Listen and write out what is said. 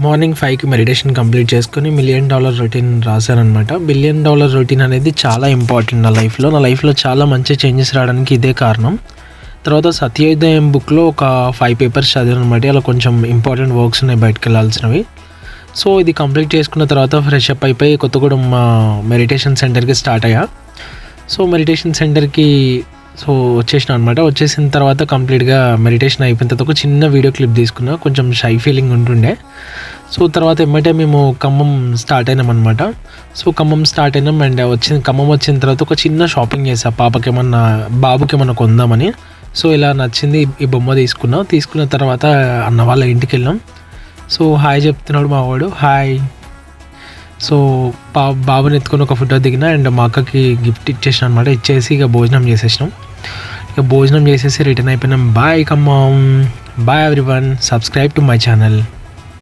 Morning 5కి meditation complete చేసుకొని $1 million routine రాశాననమాట. $1 billion routine అనేది చాలా ఇంపార్టెంట్ నా లైఫ్లో చాలా మంచి చేంజెస్ రావడానికి ఇదే కారణం. తర్వాత సత్యోదయం బుక్లో ఒక 5 పేపర్స్ చదివాను అనమాట. అలా కొంచెం ఇంపార్టెంట్ వర్క్స్ ఉన్నాయి బయటకు వెళ్ళాల్సినవి. సో ఇది కంప్లీట్ చేసుకున్న తర్వాత ఫ్రెష్ అప్ అయిపోయి కొత్తగూడెం మెడిటేషన్ సెంటర్కి స్టార్ట్ అయ్యా. సో మెడిటేషన్ సెంటర్కి వచ్చేసిన అనమాట. వచ్చేసిన తర్వాత కంప్లీట్గా మెడిటేషన్ అయిపోయిన తర్వాత ఒక చిన్న వీడియో క్లిప్ తీసుకున్నా. కొంచెం షై ఫీలింగ్ ఉంటుండే. సో తర్వాత ఎమ్మటే మేము ఖమ్మం స్టార్ట్ అయినాం అనమాట. సో ఖమ్మం స్టార్ట్ అయినాం అండ్ ఖమ్మం వచ్చిన తర్వాత ఒక చిన్న షాపింగ్ చేసా బాబుకి ఏమన్నా కొందామని. సో ఇలా నచ్చింది, ఈ బొమ్మ తీసుకున్న తర్వాత అన్న వాళ్ళ ఇంటికి వెళ్ళాం. సో హాయ్ చెప్తున్నాడు మా వాడు, హాయ్. సో బాబుని ఎత్తుకొని ఒక ఫోటో దిగిన అండ్ మా అక్కకి గిఫ్ట్ ఇచ్చేసిన అనమాట. ఇచ్చేసి ఇక భోజనం చేసేసినాం. రిటర్న్ అయిపోయినాం. Bye Khammam, bye everyone, subscribe to my channel.